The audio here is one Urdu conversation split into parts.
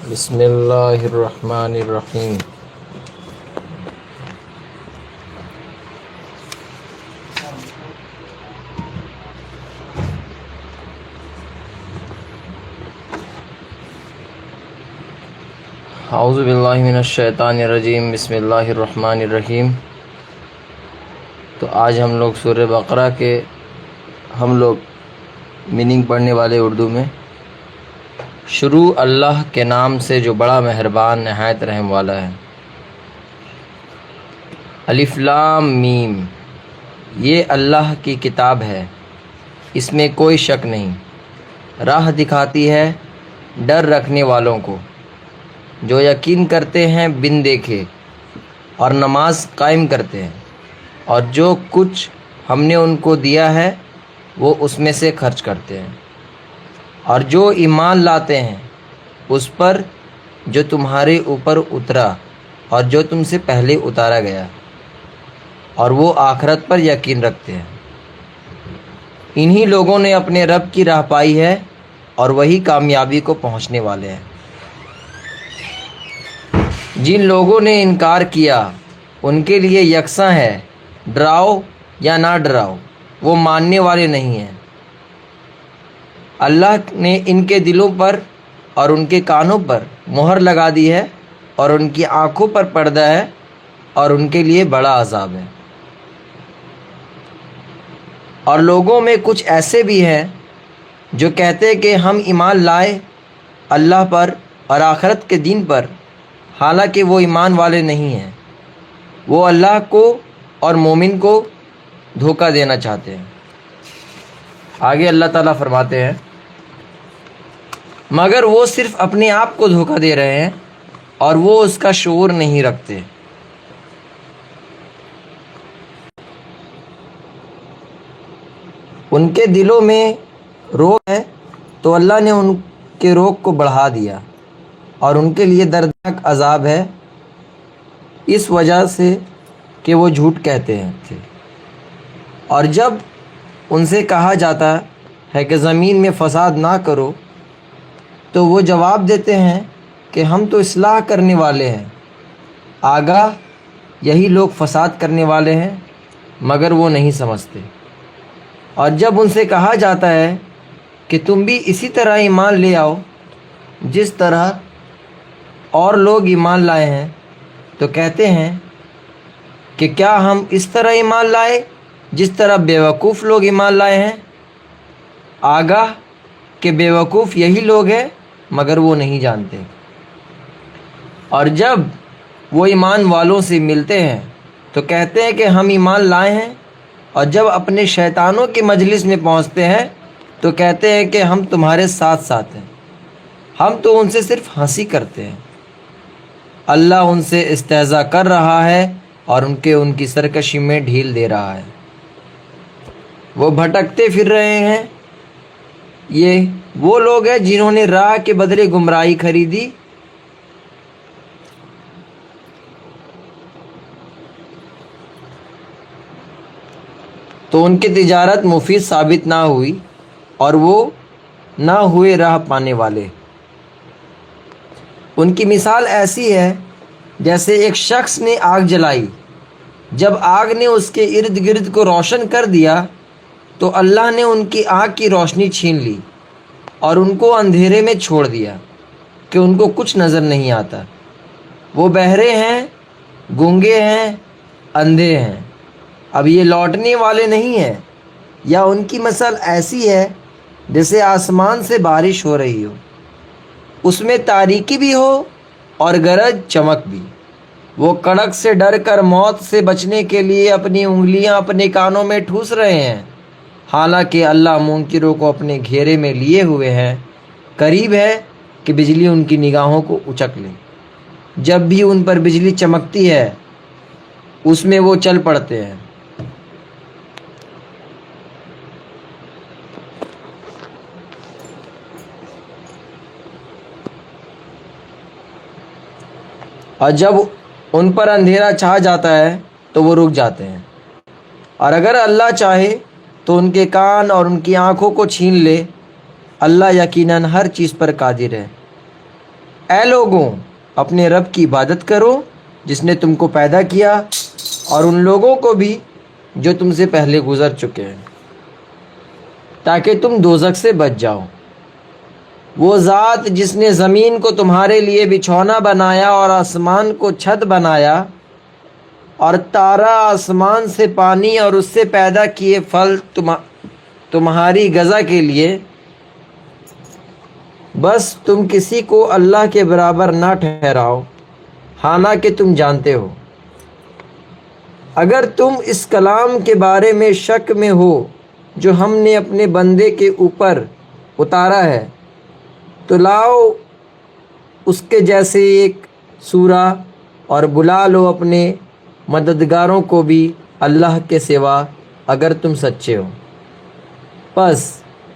بسم اللہ الرحمن الرحیم۔ اعوذ باللہ من الشیطان الرجیم، بسم اللہ الرحمن الرحیم۔ تو آج ہم لوگ سورہ بقرہ کے میننگ پڑھنے والے اردو میں۔ شروع اللہ کے نام سے جو بڑا مہربان نہایت رحم والا ہے۔ الف لام میم، یہ اللہ کی کتاب ہے، اس میں کوئی شک نہیں، راہ دکھاتی ہے ڈر رکھنے والوں کو، جو یقین کرتے ہیں بن دیکھے اور نماز قائم کرتے ہیں، اور جو کچھ ہم نے ان کو دیا ہے وہ اس میں سے خرچ کرتے ہیں، اور جو ایمان لاتے ہیں اس پر جو تمہارے اوپر اترا اور جو تم سے پہلے اتارا گیا، اور وہ آخرت پر یقین رکھتے ہیں۔ انہی لوگوں نے اپنے رب کی راہ پائی ہے اور وہی کامیابی کو پہنچنے والے ہیں۔ جن لوگوں نے انکار کیا ان کے لیے یکساں ہے، ڈراؤ یا نہ ڈراؤ، وہ ماننے والے نہیں ہیں۔ اللہ نے ان کے دلوں پر اور ان کے کانوں پر مہر لگا دی ہے، اور ان کی آنکھوں پر پردہ ہے، اور ان کے لیے بڑا عذاب ہے۔ اور لوگوں میں کچھ ایسے بھی ہیں جو کہتے کہ ہم ایمان لائے اللہ پر اور آخرت کے دن پر، حالانکہ وہ ایمان والے نہیں ہیں۔ وہ اللہ کو اور مومن کو دھوکہ دینا چاہتے ہیں۔ آگے اللہ تعالیٰ فرماتے ہیں، مگر وہ صرف اپنے آپ کو دھوکہ دے رہے ہیں اور وہ اس کا شعور نہیں رکھتے۔ ان کے دلوں میں روگ ہے تو اللہ نے ان کے روگ کو بڑھا دیا، اور ان کے لیے دردناک عذاب ہے اس وجہ سے کہ وہ جھوٹ کہتے ہیں۔ اور جب ان سے کہا جاتا ہے کہ زمین میں فساد نہ کرو تو وہ جواب دیتے ہیں کہ ہم تو اصلاح کرنے والے ہیں۔ آگاہ یہی لوگ فساد کرنے والے ہیں، مگر وہ نہیں سمجھتے۔ اور جب ان سے کہا جاتا ہے کہ تم بھی اسی طرح ایمان لے آؤ جس طرح اور لوگ ایمان لائے ہیں، تو کہتے ہیں کہ کیا ہم اس طرح ایمان لائے جس طرح بیوقوف لوگ ایمان لائے ہیں۔ آگاہ کہ بیوقوف یہی لوگ ہیں، مگر وہ نہیں جانتے۔ اور جب وہ ایمان والوں سے ملتے ہیں تو کہتے ہیں کہ ہم ایمان لائے ہیں، اور جب اپنے شیطانوں کی مجلس میں پہنچتے ہیں تو کہتے ہیں کہ ہم تمہارے ساتھ ساتھ ہیں، ہم تو ان سے صرف ہنسی کرتے ہیں۔ اللہ ان سے استہزاء کر رہا ہے اور ان کی سرکشی میں ڈھیل دے رہا ہے۔ وہ بھٹکتے پھر رہے ہیں، یہ وہ لوگ ہیں جنہوں نے راہ کے بدلے گمراہی خریدی۔ تو ان کی تجارت مفید ثابت نہ ہوئی اور وہ نہ ہوئے راہ پانے والے۔ ان کی مثال ایسی ہے جیسے ایک شخص نے آگ جلائی، جب آگ نے اس کے ارد گرد کو روشن کر دیا تو اللہ نے ان کی آنکھ کی روشنی چھین لی اور ان کو اندھیرے میں چھوڑ دیا کہ ان کو کچھ نظر نہیں آتا۔ وہ بہرے ہیں، گونگے ہیں، اندھے ہیں، اب یہ لوٹنے والے نہیں ہیں۔ یا ان کی مثل ایسی ہے جیسے آسمان سے بارش ہو رہی ہو، اس میں تاریکی بھی ہو اور گرج چمک بھی۔ وہ کڑک سے ڈر کر موت سے بچنے کے لیے اپنی انگلیاں اپنے کانوں میں ٹھوس رہے ہیں، حالانکہ اللہ منکروں کو اپنے گھیرے میں لیے ہوئے ہیں۔ قریب ہے کہ بجلی ان کی نگاہوں کو اچک لے، جب بھی ان پر بجلی چمکتی ہے اس میں وہ چل پڑتے ہیں۔ اور جب ان پر اندھیرا چھا جاتا ہے تو وہ رک جاتے ہیں، اور اگر اللہ چاہے تو ان کے کان اور ان کی آنکھوں کو چھین لے۔ اللہ یقیناً ہر چیز پر قادر ہے۔ اے لوگوں اپنے رب کی عبادت کرو جس نے تم کو پیدا کیا اور ان لوگوں کو بھی جو تم سے پہلے گزر چکے ہیں، تاکہ تم دوزخ سے بچ جاؤ۔ وہ ذات جس نے زمین کو تمہارے لیے بچھونا بنایا اور آسمان کو چھت بنایا اور تارا آسمان سے پانی اور اس سے پیدا کیے پھل تمہاری غذا کے لیے، بس تم کسی کو اللہ کے برابر نہ ٹھہراؤ، حالانکہ تم جانتے ہو۔ اگر تم اس کلام کے بارے میں شک میں ہو جو ہم نے اپنے بندے کے اوپر اتارا ہے، تو لاؤ اس کے جیسے ایک سورہ اور بلا لو اپنے مددگاروں کو بھی اللہ کے سوا اگر تم سچے ہو۔ پس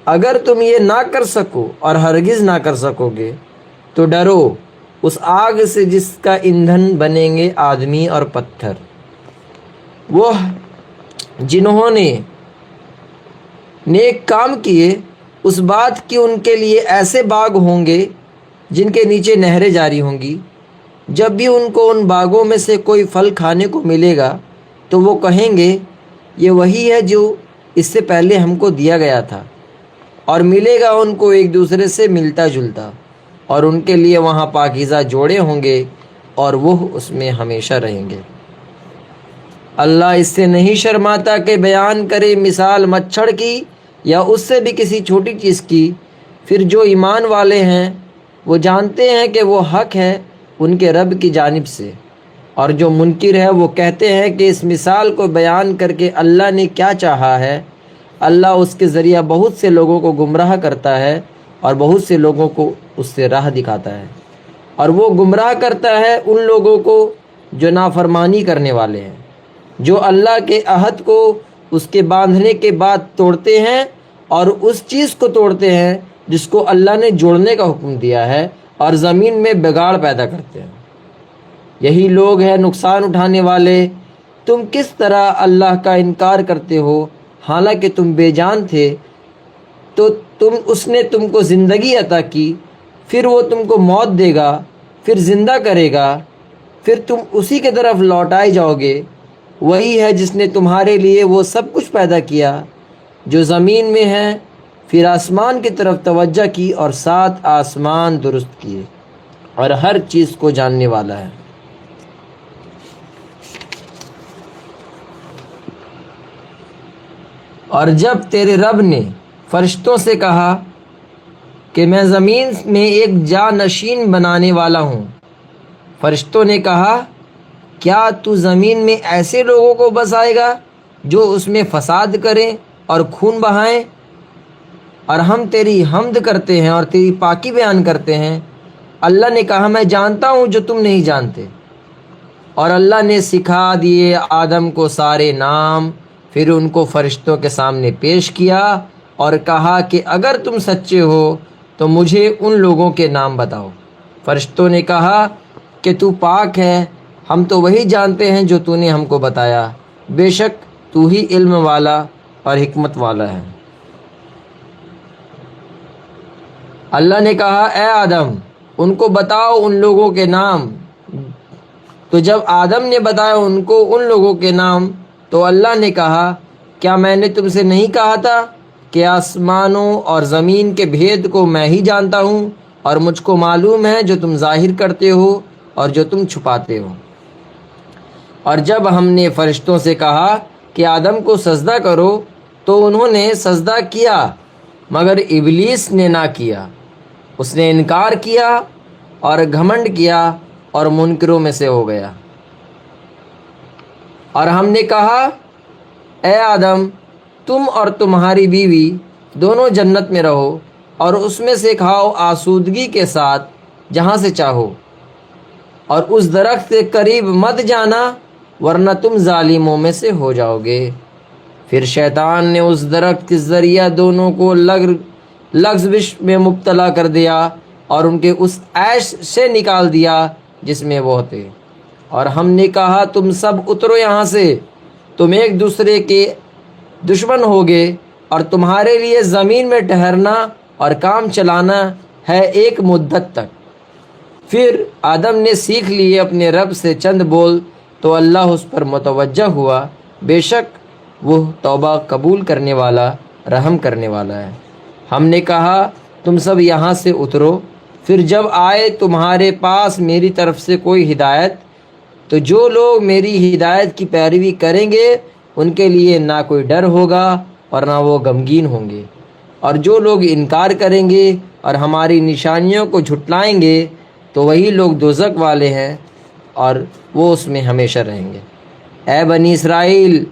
اگر تم یہ نہ کر سکو اور ہرگز نہ کر سکو گے تو ڈرو اس آگ سے جس کا ایندھن بنیں گے آدمی اور پتھر، وہ جنہوں نے نیک کام کیے اس بات کی ان کے لیے ایسے باغ ہوں گے جن کے نیچے نہریں جاری ہوں گی۔ جب بھی ان کو ان باغوں میں سے کوئی پھل کھانے کو ملے گا تو وہ کہیں گے یہ وہی ہے جو اس سے پہلے ہم کو دیا گیا تھا، اور ملے گا ان کو ایک دوسرے سے ملتا جلتا، اور ان کے لیے وہاں پاکیزہ جوڑے ہوں گے اور وہ اس میں ہمیشہ رہیں گے۔ اللہ اس سے نہیں شرماتا کہ بیان کرے مثال مچھڑ کی یا اس سے بھی کسی چھوٹی چیز کی۔ پھر جو ایمان والے ہیں وہ جانتے ہیں کہ وہ حق ہے ان کے رب کی جانب سے، اور جو منکر ہے وہ کہتے ہیں کہ اس مثال کو بیان کر کے اللہ نے کیا چاہا ہے۔ اللہ اس کے ذریعہ بہت سے لوگوں کو گمراہ کرتا ہے اور بہت سے لوگوں کو اس سے راہ دکھاتا ہے، اور وہ گمراہ کرتا ہے ان لوگوں کو جو نافرمانی کرنے والے ہیں، جو اللہ کے عہد کو اس کے باندھنے کے بعد توڑتے ہیں اور اس چیز کو توڑتے ہیں جس کو اللہ نے جوڑنے کا حکم دیا ہے، اور زمین میں بگاڑ پیدا کرتے ہیں۔ یہی لوگ ہیں نقصان اٹھانے والے۔ تم کس طرح اللہ کا انکار کرتے ہو حالانکہ تم بے جان تھے، تو اس نے تم کو زندگی عطا کی، پھر وہ تم کو موت دے گا، پھر زندہ کرے گا، پھر تم اسی کی طرف لوٹائے جاؤ گے۔ وہی ہے جس نے تمہارے لیے وہ سب کچھ پیدا کیا جو زمین میں ہے، پھر آسمان کی طرف توجہ کی اور 7 آسمان درست کیے، اور ہر چیز کو جاننے والا ہے۔ اور جب تیرے رب نے فرشتوں سے کہا کہ میں زمین میں ایک جانشین بنانے والا ہوں، فرشتوں نے کہا کیا تو زمین میں ایسے لوگوں کو بسائے گا جو اس میں فساد کریں اور خون بہائیں؟ اور ہم تیری حمد کرتے ہیں اور تیری پاکی بیان کرتے ہیں۔ اللہ نے کہا میں جانتا ہوں جو تم نہیں جانتے۔ اور اللہ نے سکھا دیے آدم کو سارے نام، پھر ان کو فرشتوں کے سامنے پیش کیا اور کہا کہ اگر تم سچے ہو تو مجھے ان لوگوں کے نام بتاؤ۔ فرشتوں نے کہا کہ تو پاک ہے، ہم تو وہی جانتے ہیں جو تو نے ہم کو بتایا، بے شک تو ہی علم والا اور حکمت والا ہے۔ اللہ نے کہا اے آدم ان کو بتاؤ ان لوگوں کے نام۔ تو جب آدم نے بتایا ان کو ان لوگوں کے نام تو اللہ نے کہا کیا میں نے تم سے نہیں کہا تھا کہ آسمانوں اور زمین کے بھید کو میں ہی جانتا ہوں، اور مجھ کو معلوم ہے جو تم ظاہر کرتے ہو اور جو تم چھپاتے ہو۔ اور جب ہم نے فرشتوں سے کہا کہ آدم کو سجدہ کرو تو انہوں نے سجدہ کیا، مگر ابلیس نے نہ کیا، اس نے انکار کیا اور گھمنڈ کیا اور منکروں میں سے ہو گیا۔ اور ہم نے کہا اے آدم تم اور تمہاری بیوی دونوں جنت میں رہو اور اس میں سے کھاؤ آسودگی کے ساتھ جہاں سے چاہو، اور اس درخت کے قریب مت جانا ورنہ تم ظالموں میں سے ہو جاؤ گے۔ پھر شیطان نے اس درخت کے ذریعہ دونوں کو لغزش میں مبتلا کر دیا اور ان کے اس عیش سے نکال دیا جس میں وہ تھے، اور ہم نے کہا تم سب اترو یہاں سے، تم ایک دوسرے کے دشمن ہوگے، اور تمہارے لیے زمین میں ٹھہرنا اور کام چلانا ہے ایک مدت تک۔ پھر آدم نے سیکھ لیے اپنے رب سے چند بول تو اللہ اس پر متوجہ ہوا، بے شک وہ توبہ قبول کرنے والا، رحم کرنے والا ہے۔ ہم نے کہا تم سب یہاں سے اترو، پھر جب آئے تمہارے پاس میری طرف سے کوئی ہدایت تو جو لوگ میری ہدایت کی پیروی کریں گے ان کے لیے نہ کوئی ڈر ہوگا اور نہ وہ غمگین ہوں گے، اور جو لوگ انکار کریں گے اور ہماری نشانیوں کو جھٹلائیں گے تو وہی لوگ دوزخ والے ہیں اور وہ اس میں ہمیشہ رہیں گے۔ اے بنی اسرائیل،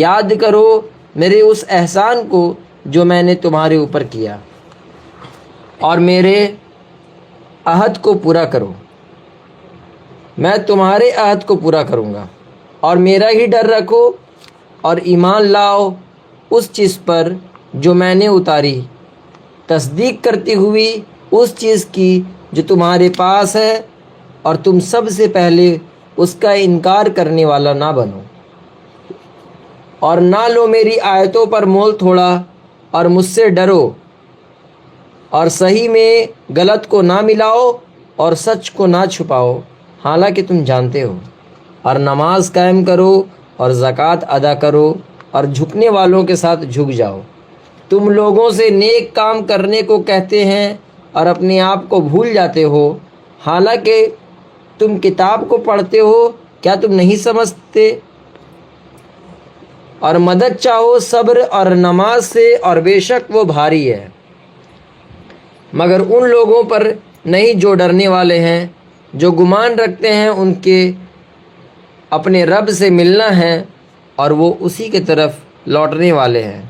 یاد کرو میرے اس احسان کو جو میں نے تمہارے اوپر کیا، اور میرے عہد کو پورا کرو۔ میں تمہارے عہد کو پورا کروں گا، اور میرا ہی ڈر رکھو اور ایمان لاؤ اس چیز پر جو میں نے اتاری، تصدیق کرتی ہوئی اس چیز کی جو تمہارے پاس ہے، اور تم سب سے پہلے اس کا انکار کرنے والا نہ بنو، اور نہ لو میری آیتوں پر مول تھوڑا، اور مجھ سے ڈرو، اور صحیح میں غلط کو نہ ملاؤ اور سچ کو نہ چھپاؤ، حالانکہ تم جانتے ہو، اور نماز قائم کرو اور زکوٰۃ ادا کرو اور جھکنے والوں کے ساتھ جھک جاؤ۔ تم لوگوں سے نیک کام کرنے کو کہتے ہیں اور اپنے آپ کو بھول جاتے ہو، حالانکہ تم کتاب کو پڑھتے ہو، کیا تم نہیں سمجھتے؟ اور مدد چاہو صبر اور نماز سے، اور بے شک وہ بھاری ہے، مگر ان لوگوں پر نہیں جو ڈرنے والے ہیں، جو گمان رکھتے ہیں ان کے اپنے رب سے ملنا ہے اور وہ اسی کی طرف لوٹنے والے ہیں۔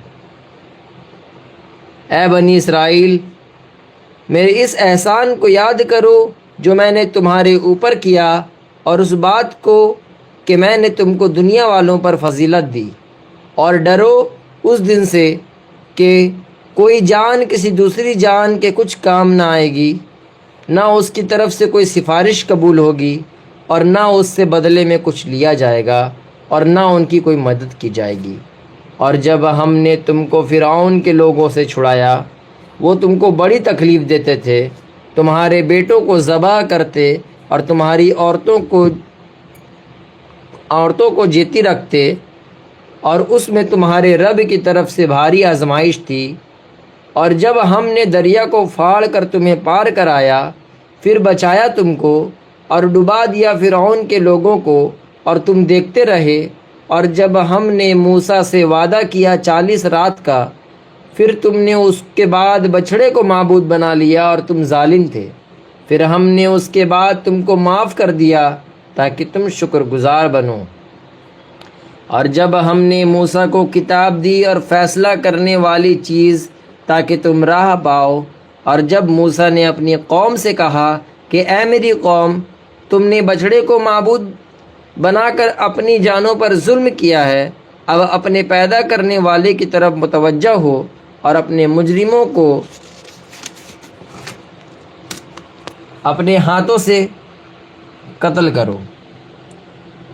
اے بنی اسرائیل، میرے اس احسان کو یاد کرو جو میں نے تمہارے اوپر کیا، اور اس بات کو کہ میں نے تم کو دنیا والوں پر فضیلت دی، اور ڈرو اس دن سے کہ کوئی جان کسی دوسری جان کے کچھ کام نہ آئے گی، نہ اس کی طرف سے کوئی سفارش قبول ہوگی، اور نہ اس سے بدلے میں کچھ لیا جائے گا، اور نہ ان کی کوئی مدد کی جائے گی۔ اور جب ہم نے تم کو فرعون کے لوگوں سے چھڑایا، وہ تم کو بڑی تکلیف دیتے تھے، تمہارے بیٹوں کو ذبح کرتے اور تمہاری عورتوں کو جیتی رکھتے، اور اس میں تمہارے رب کی طرف سے بھاری آزمائش تھی۔ اور جب ہم نے دریا کو پھاڑ کر تمہیں پار کرایا، پھر بچایا تم کو اور ڈبا دیا فرعون کے لوگوں کو، اور تم دیکھتے رہے۔ اور جب ہم نے موسیٰ سے وعدہ کیا 40 رات کا، پھر تم نے اس کے بعد بچھڑے کو معبود بنا لیا اور تم ظالم تھے، پھر ہم نے اس کے بعد تم کو معاف کر دیا تاکہ تم شکر گزار بنو۔ اور جب ہم نے موسیٰ کو کتاب دی اور فیصلہ کرنے والی چیز تاکہ تم راہ پاؤ، اور جب موسیٰ نے اپنی قوم سے کہا کہ اے میری قوم، تم نے بچھڑے کو معبود بنا کر اپنی جانوں پر ظلم کیا ہے، اب اپنے پیدا کرنے والے کی طرف متوجہ ہو اور اپنے مجرموں کو اپنے ہاتھوں سے قتل کرو،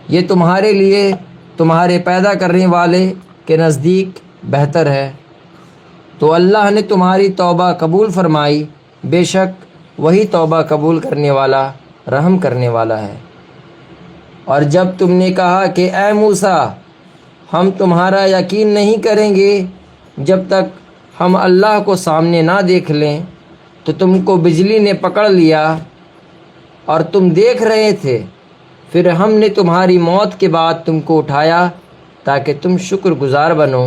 یہ تمہارے لیے تمہارے پیدا کرنے والے کے نزدیک بہتر ہے۔ تو اللہ نے تمہاری توبہ قبول فرمائی، بے شک وہی توبہ قبول کرنے والا، رحم کرنے والا ہے۔ اور جب تم نے کہا کہ اے موسیٰ، ہم تمہارا یقین نہیں کریں گے جب تک ہم اللہ کو سامنے نہ دیکھ لیں، تو تم کو بجلی نے پکڑ لیا اور تم دیکھ رہے تھے، پھر ہم نے تمہاری موت کے بعد تم کو اٹھایا تاکہ تم شکر گزار بنو،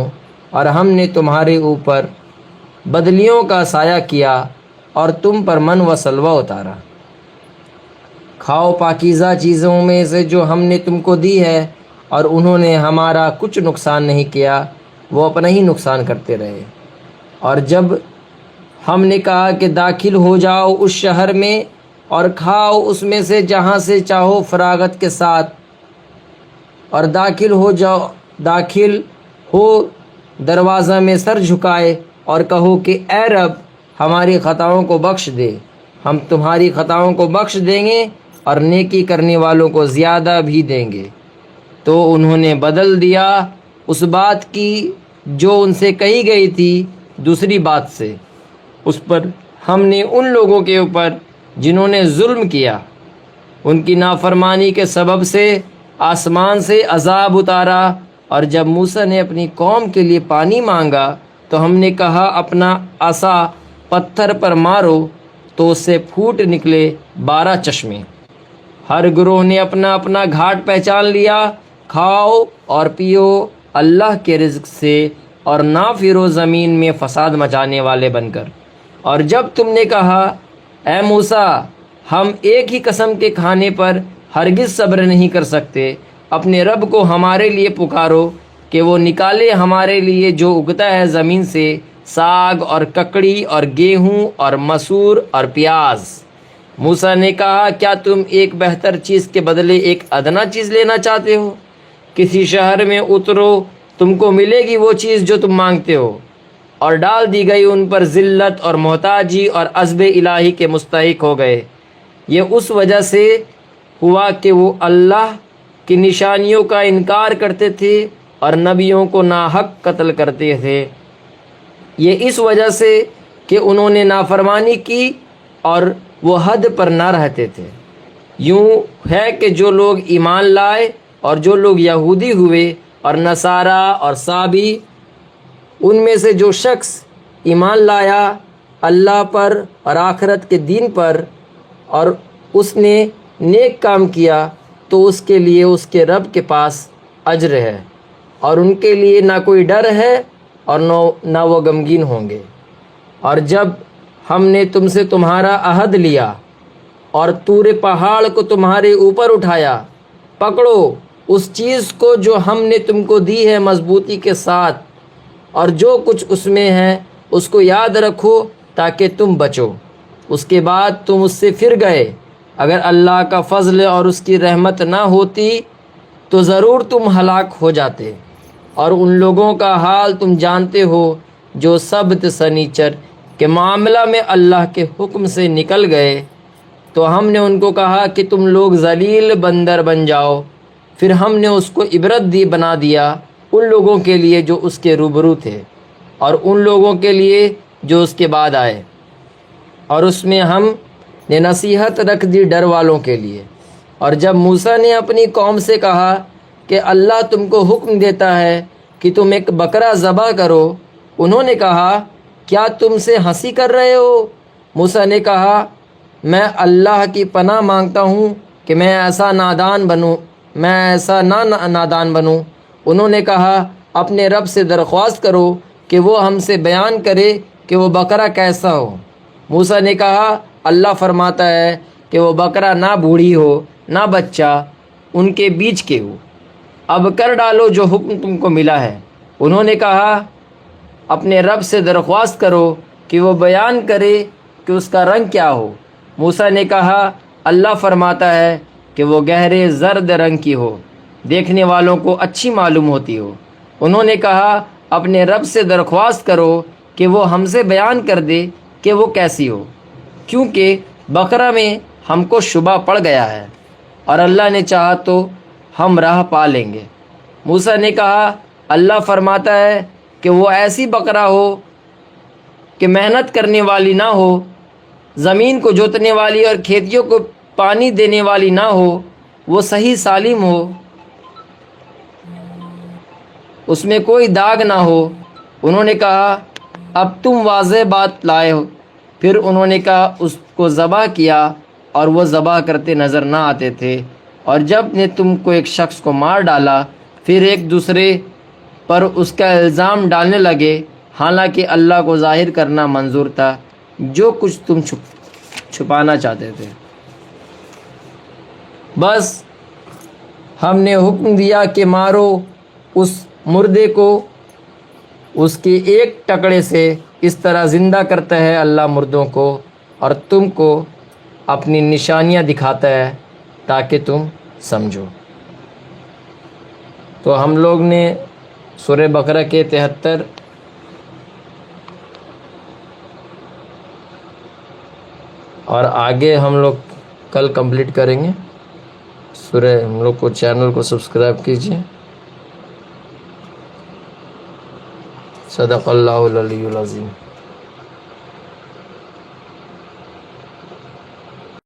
اور ہم نے تمہارے اوپر بدلیوں کا سایہ کیا اور تم پر من و سلوہ اتارا۔ کھاؤ پاکیزہ چیزوں میں سے جو ہم نے تم کو دی ہے، اور انہوں نے ہمارا کچھ نقصان نہیں کیا، وہ اپنا ہی نقصان کرتے رہے۔ اور جب ہم نے کہا کہ داخل ہو جاؤ اس شہر میں اور کھاؤ اس میں سے جہاں سے چاہو فراغت کے ساتھ، اور داخل ہو دروازہ میں سر جھکائے اور کہو کہ اے رب، ہماری خطاؤں کو بخش دے، ہم تمہاری خطاؤں کو بخش دیں گے اور نیکی کرنے والوں کو زیادہ بھی دیں گے۔ تو انہوں نے بدل دیا اس بات کی جو ان سے کہی گئی تھی دوسری بات سے، اس پر ہم نے ان لوگوں کے اوپر جنہوں نے ظلم کیا ان کی نافرمانی کے سبب سے آسمان سے عذاب اتارا، اور جب موسیٰ نے اپنی قوم کے لیے پانی مانگا تو ہم نے کہا اپنا عصا پتھر پر مارو، تو اس سے پھوٹ نکلے 12 چشمے۔ ہر گروہ نے اپنا اپنا گھاٹ پہچان لیا۔ کھاؤ اور پیو اللہ کے رزق سے، اور نہ پھرو زمین میں فساد مچانے والے بن کر۔ اور جب تم نے کہا اے موسیٰ ہم ایک ہی قسم کے کھانے پر ہرگز صبر نہیں کر سکتے، اپنے رب کو ہمارے لیے پکارو کہ وہ نکالے ہمارے لیے جو اگتا ہے زمین سے، ساگ اور ککڑی اور گیہوں اور مسور اور پیاز۔ موسیٰ نے کہا کیا تم ایک بہتر چیز کے بدلے ایک ادنا چیز لینا چاہتے ہو؟ کسی شہر میں اترو، تم کو ملے گی وہ چیز جو تم مانگتے ہو۔ اور ڈال دی گئی ان پر ذلت اور محتاجی، اور عذاب الہی کے مستحق ہو گئے۔ یہ اس وجہ سے ہوا کہ وہ اللہ کی نشانیوں کا انکار کرتے تھے اور نبیوں کو ناحق قتل کرتے تھے۔ یہ اس وجہ سے کہ انہوں نے نافرمانی کی اور وہ حد پر نہ رہتے تھے۔ یوں ہے کہ جو لوگ ایمان لائے اور جو لوگ یہودی ہوئے اور نصارہ اور صابی، ان میں سے جو شخص ایمان لایا اللہ پر اور آخرت کے دین پر، اور اس نے نیک کام کیا، تو اس کے لیے اس کے رب کے پاس اجر ہے، اور ان کے لیے نہ کوئی ڈر ہے اور نہ وہ غمگین ہوں گے۔ اور جب ہم نے تم سے تمہارا عہد لیا اور طور پہاڑ کو تمہارے اوپر اٹھایا، پکڑو اس چیز کو جو ہم نے تم کو دی ہے مضبوطی کے ساتھ، اور جو کچھ اس میں ہے اس کو یاد رکھو تاکہ تم بچو۔ اس کے بعد تم اس سے پھر گئے۔ اگر اللہ کا فضل اور اس کی رحمت نہ ہوتی تو ضرور تم ہلاک ہو جاتے۔ اور ان لوگوں کا حال تم جانتے ہو جو سبت سنیچر کے معاملہ میں اللہ کے حکم سے نکل گئے، تو ہم نے ان کو کہا کہ تم لوگ ذلیل بندر بن جاؤ۔ پھر ہم نے اس کو عبرت بنا دیا ان لوگوں کے لیے جو اس کے روبرو تھے، اور ان لوگوں کے لیے جو اس کے بعد آئے، اور اس میں ہم نے نصیحت رکھ دی ڈر والوں کے لیے۔ اور جب موسیٰ نے اپنی قوم سے کہا کہ اللہ تم کو حکم دیتا ہے کہ تم ایک بکرا ذبح کرو، انہوں نے کہا کیا تم سے ہنسی کر رہے ہو؟ موسیٰ نے کہا میں اللہ کی پناہ مانگتا ہوں کہ میں ایسا نادان بنوں۔ انہوں نے کہا اپنے رب سے درخواست کرو کہ وہ ہم سے بیان کرے کہ وہ بکرا کیسا ہو۔ موسیٰ نے کہا اللہ فرماتا ہے کہ وہ بکرا نہ بوڑھی ہو نہ بچہ ان کے بیچ کے ہو۔ اب کر ڈالو جو حکم تم کو ملا ہے۔ انہوں نے کہا اپنے رب سے درخواست کرو کہ وہ بیان کرے کہ اس کا رنگ کیا ہو۔ موسیٰ نے کہا اللہ فرماتا ہے کہ وہ گہرے زرد رنگ کی ہو، دیکھنے والوں کو اچھی معلوم ہوتی ہو۔ انہوں نے کہا اپنے رب سے درخواست کرو کہ وہ ہم سے بیان کر دے کہ وہ کیسی ہو، کیونکہ بقرہ میں ہم کو شبہ پڑ گیا ہے، اور اللہ نے چاہا تو ہم راہ پا لیں گے۔ موسیٰ نے کہا اللہ فرماتا ہے کہ وہ ایسی بقرہ ہو کہ محنت کرنے والی نہ ہو، زمین کو جوتنے والی اور کھیتیوں کو پانی دینے والی نہ ہو، وہ صحیح سالم ہو، اس میں کوئی داغ نہ ہو۔ انہوں نے کہا اب تم واضح بات لائے ہو۔ پھر انہوں نے کہا اس کو ذبح کیا، اور وہ ذبح کرتے نظر نہ آتے تھے۔ اور جب نے تم کو ایک شخص کو مار ڈالا، پھر ایک دوسرے پر اس کا الزام ڈالنے لگے، حالانکہ اللہ کو ظاہر کرنا منظور تھا جو کچھ تم چھپانا چاہتے تھے۔ بس ہم نے حکم دیا کہ مارو اس مردے کو، اس کے ایک ٹکڑے سے اس طرح زندہ کرتا ہے اللہ مردوں کو، اور تم کو اپنی نشانیاں دکھاتا ہے تاکہ تم سمجھو۔ تو ہم لوگ نے سورہ بقرہ کے 73 اور آگے ہم لوگ کل کمپلیٹ کریں گے سورہ۔ ہم لوگ کو چینل کو سبسکرائب کیجیے۔ صدق اللہ العلی العظیم۔